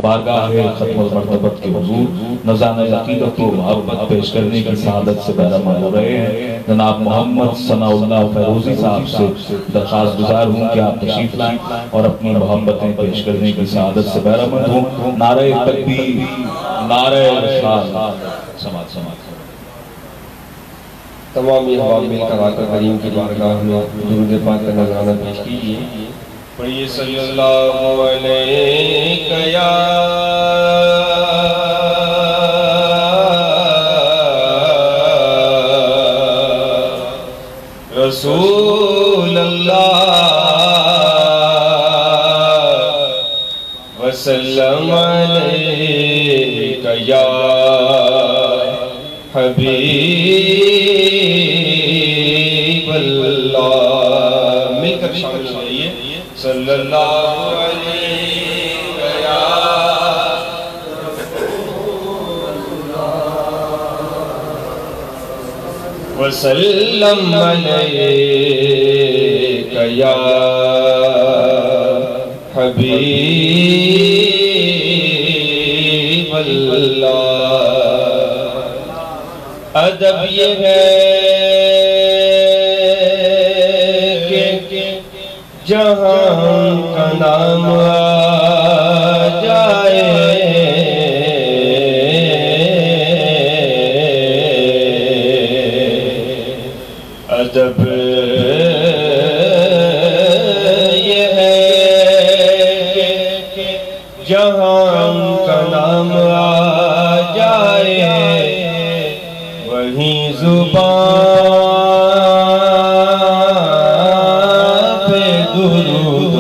बारगाह खत्मुल मर्तबत के हुजूर नज़ाने अक़ीदत व मोहब्बत पेश करने की सआदत से बहरमंद हो रहे हैं। जनाब मोहम्मद सनाउल्लाह फैरोज़ी साहब से दरख्वास्त गुजार हूँ कि आप तशरीफ लाएं और अपनी मोहब्बतें पेश करने की सआदत से बहरमंद हों। नारे तकबीर, नारे रिसालत, समात समात। तमाम अहबाब मिलकर आका करीम की बारगाह में दुरूद पाक का नज़राना पेश कीजिए। पढ़िए सल्लल्लाहु अलैहि या रसूल अल्लाह वसल्लम अलैका या हबीब अल्लाह। मिलकर शामिल होइए सल्लल्लाहु अलैहि या वसल्लम अलैका या हबीब अल्लाह। अदब ये है कि जहां का नाम आ जाए, अदब ये है कि जहां का नाम आ जाए, वहीं ज़ुबान पे दुरूद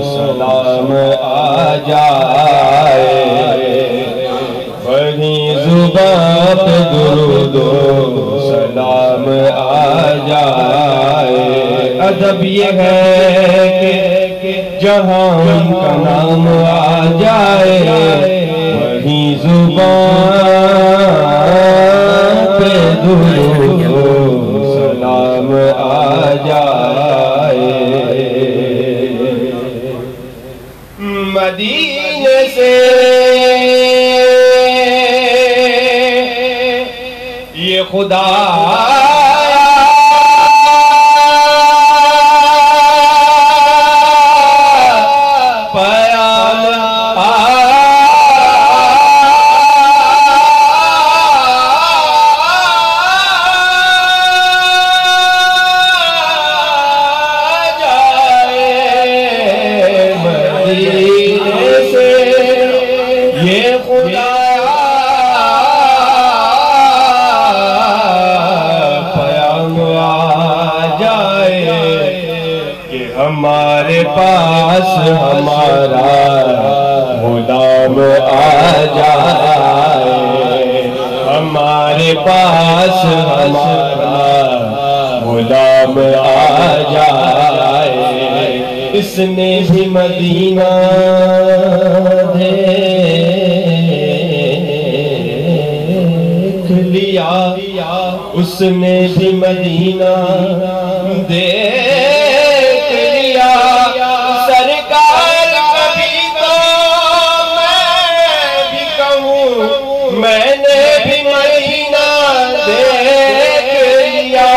सलाम आ जाए, वहीं ज़ुबान पे दुरूद सलाम आ जाए। अदब ये है कि जहां का नाम आ जाए, वहीं ज़ुबान पे दुरूद सलाम आ जाए। मदीने से ये खुदा हमारे पास हमारा गुलाम आ जाए, हमारे पास हमारा गुलाम आ जाए। इसने भी मदीना देख लिया, उसने भी मदीना देख लिया। सरकार कभी तो मैं भी कहूँ, मैंने भी मदीना देख लिया।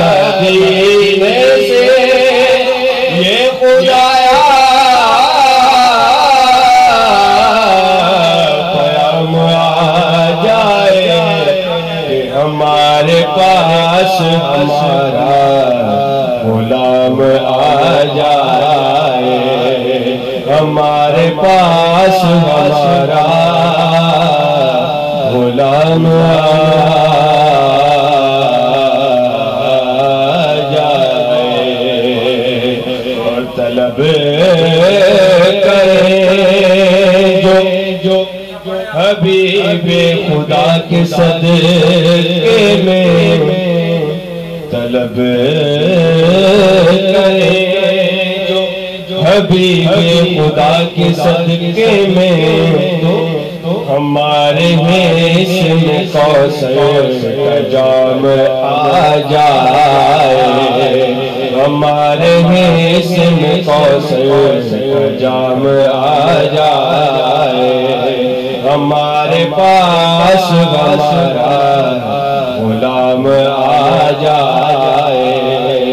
मदीने से ये खुदाया क़याम आ जाए कि हमारे पास हमारा गुलाम आ जाए, हमारे पास हमारा गुलाम आ जाए। और तलब करे जो हबीबे खुदा के सदके में, तलब करे जो हबीबे खुदा के सदके में, हमारे देश में कौसर का जाम आ जाए, हमारे हिस्से में कौसर का जाम आ जाए, हमारे पास हमारा गुलाम आ जाए।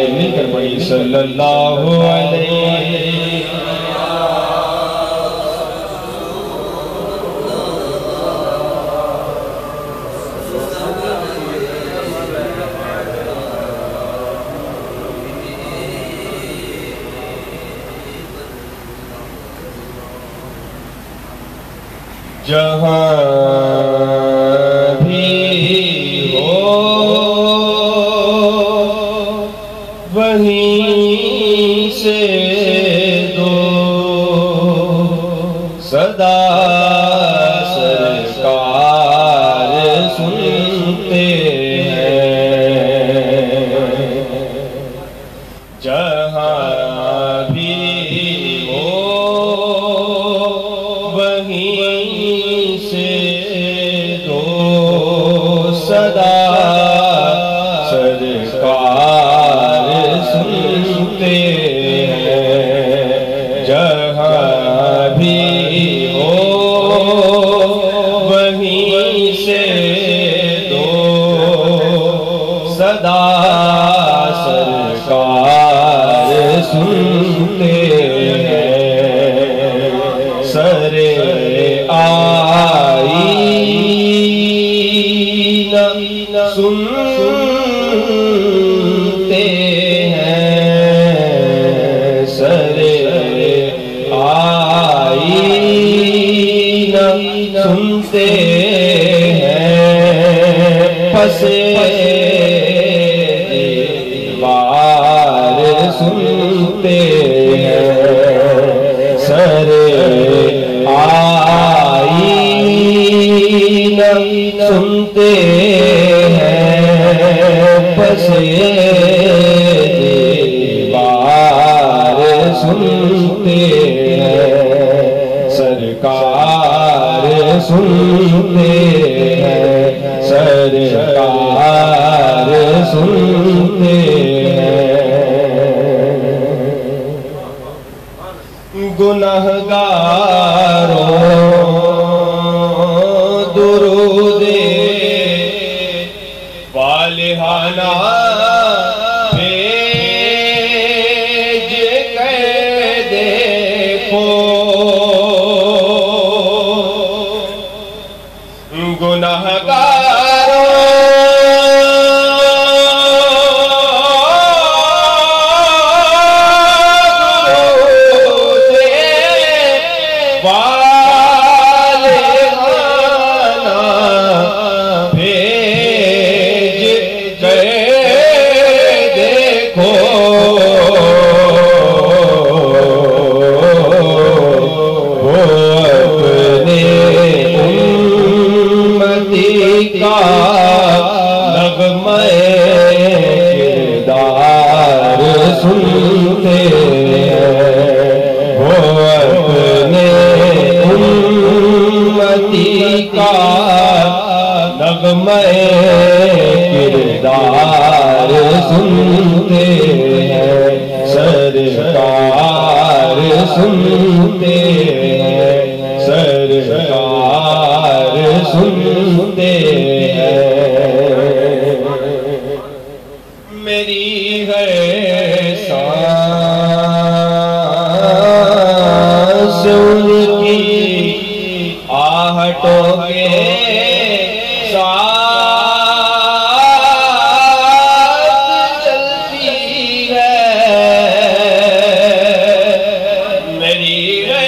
मिलकर पढ़ी सल्लल्लाहु अलैहि जहाँ भी हो वहीं से दो सदा सरकार सुनते हैं। जहाँ भी हो वहीं से दो सदा सरकार सुनते हैं। जहाँ भी हो वहीं से दो सदा सरकार सुनते हैं। सरे आईना सुनते हैं। सरे आईना सुनते हैं। फंसे दीवार सुनते हैं। सरे आईना सुनते हैं। फंसे दीवार सुनते हैं। सरकार सुनते हैं। सरकार सुनते हैं। गुनहगारों दुरूदे वालिहाना भेज के देखो। गुनहगारों किरदार सुनते हैं। वो अपने उम्मती का नग़्मे किरदार सुनते हैं। सरकार सुनते हैं। सरकार सुनते हैं। मेरी है सांस उनकी आहटों के साथ चलती है। मेरी है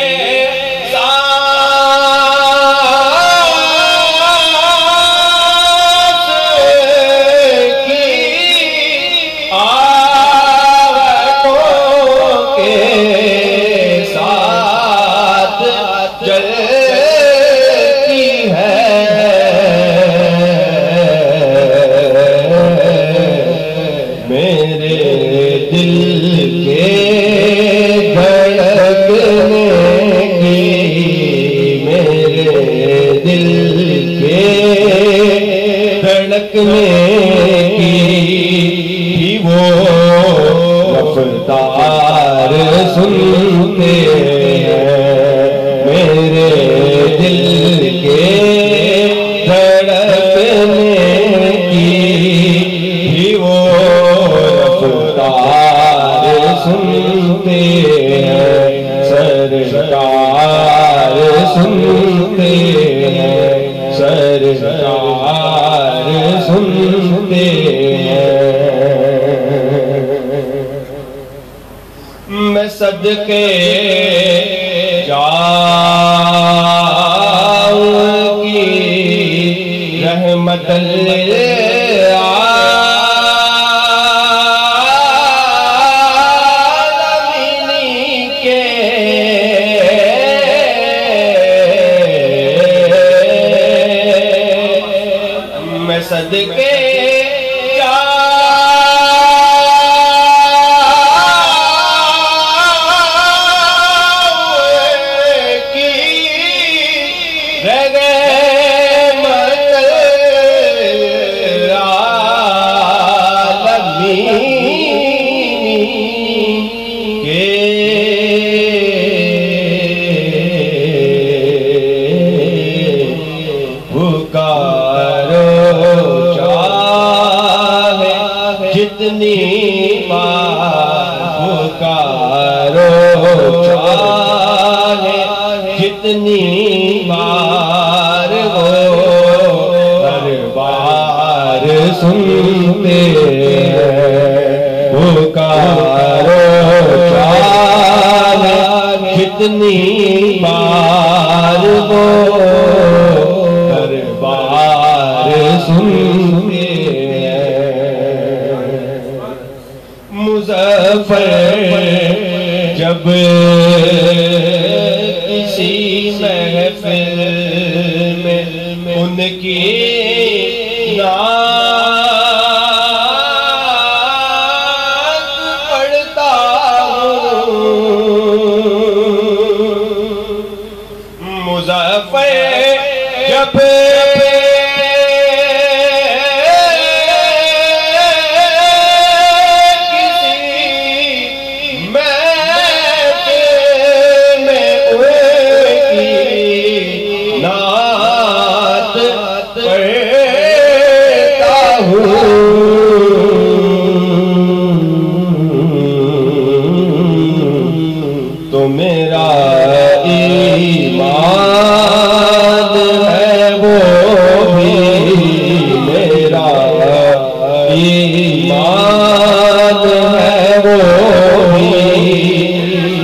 धड़कने की वो पुकार सुनते मेरे दिल के धड़कने की भी वो रफ्तार सुनते सरकार सुनते सरकार सुनते मैं सदके जाऊंगी रहमत सदके की रहमत आलमीन के जितनी पुकारो चाहे जितनी बार हो हर बार सुनते पुकारो चाहे जितनी बार हो हर बार सुनते मुज़फ़्फ़र जब किसी महफ़िल में उनकी नात पढ़ता हूँ मुज़फ़्फ़र जब तो मेरा ईमान है वो भी मेरा ईमान है वो भी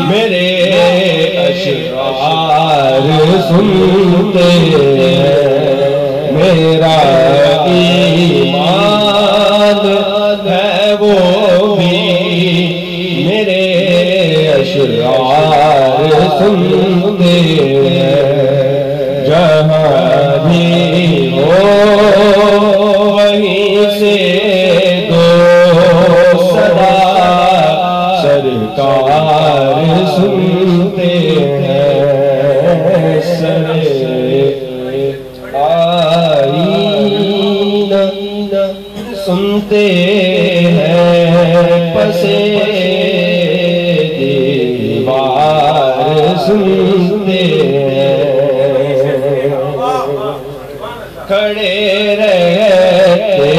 मेरे अशआर सुनते मेरा ईमान है वो भी मेरे अशआर सुनते जहाँ भी हो वहीं से दो सदा सरकार सुनते हैं आईना सुनते हैं पसे दीवार सुनते हैं खड़े रहते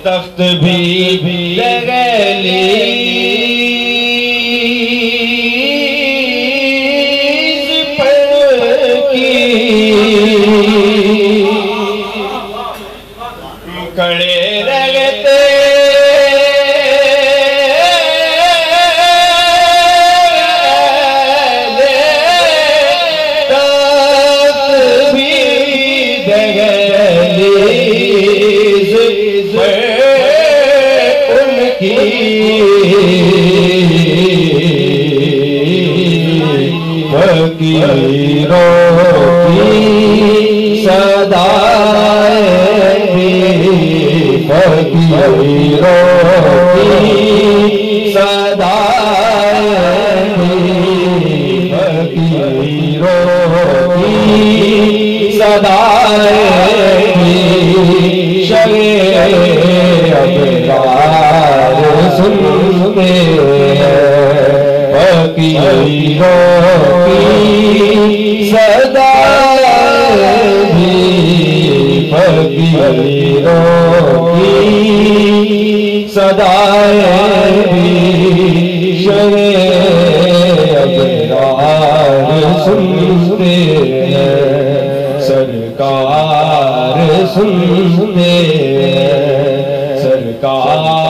तख्त भी लगली खड़े रहते तख्त भी दहलीज़ उनकी फकीरों की सदाएं भी फकीरों की सदाएं भी फकीरों की सदाएं फकीरों की सदाएं भी फकीरों की सदाएं भी शरे अबरार सुनते हैं सरकार सुनते हैं सरकार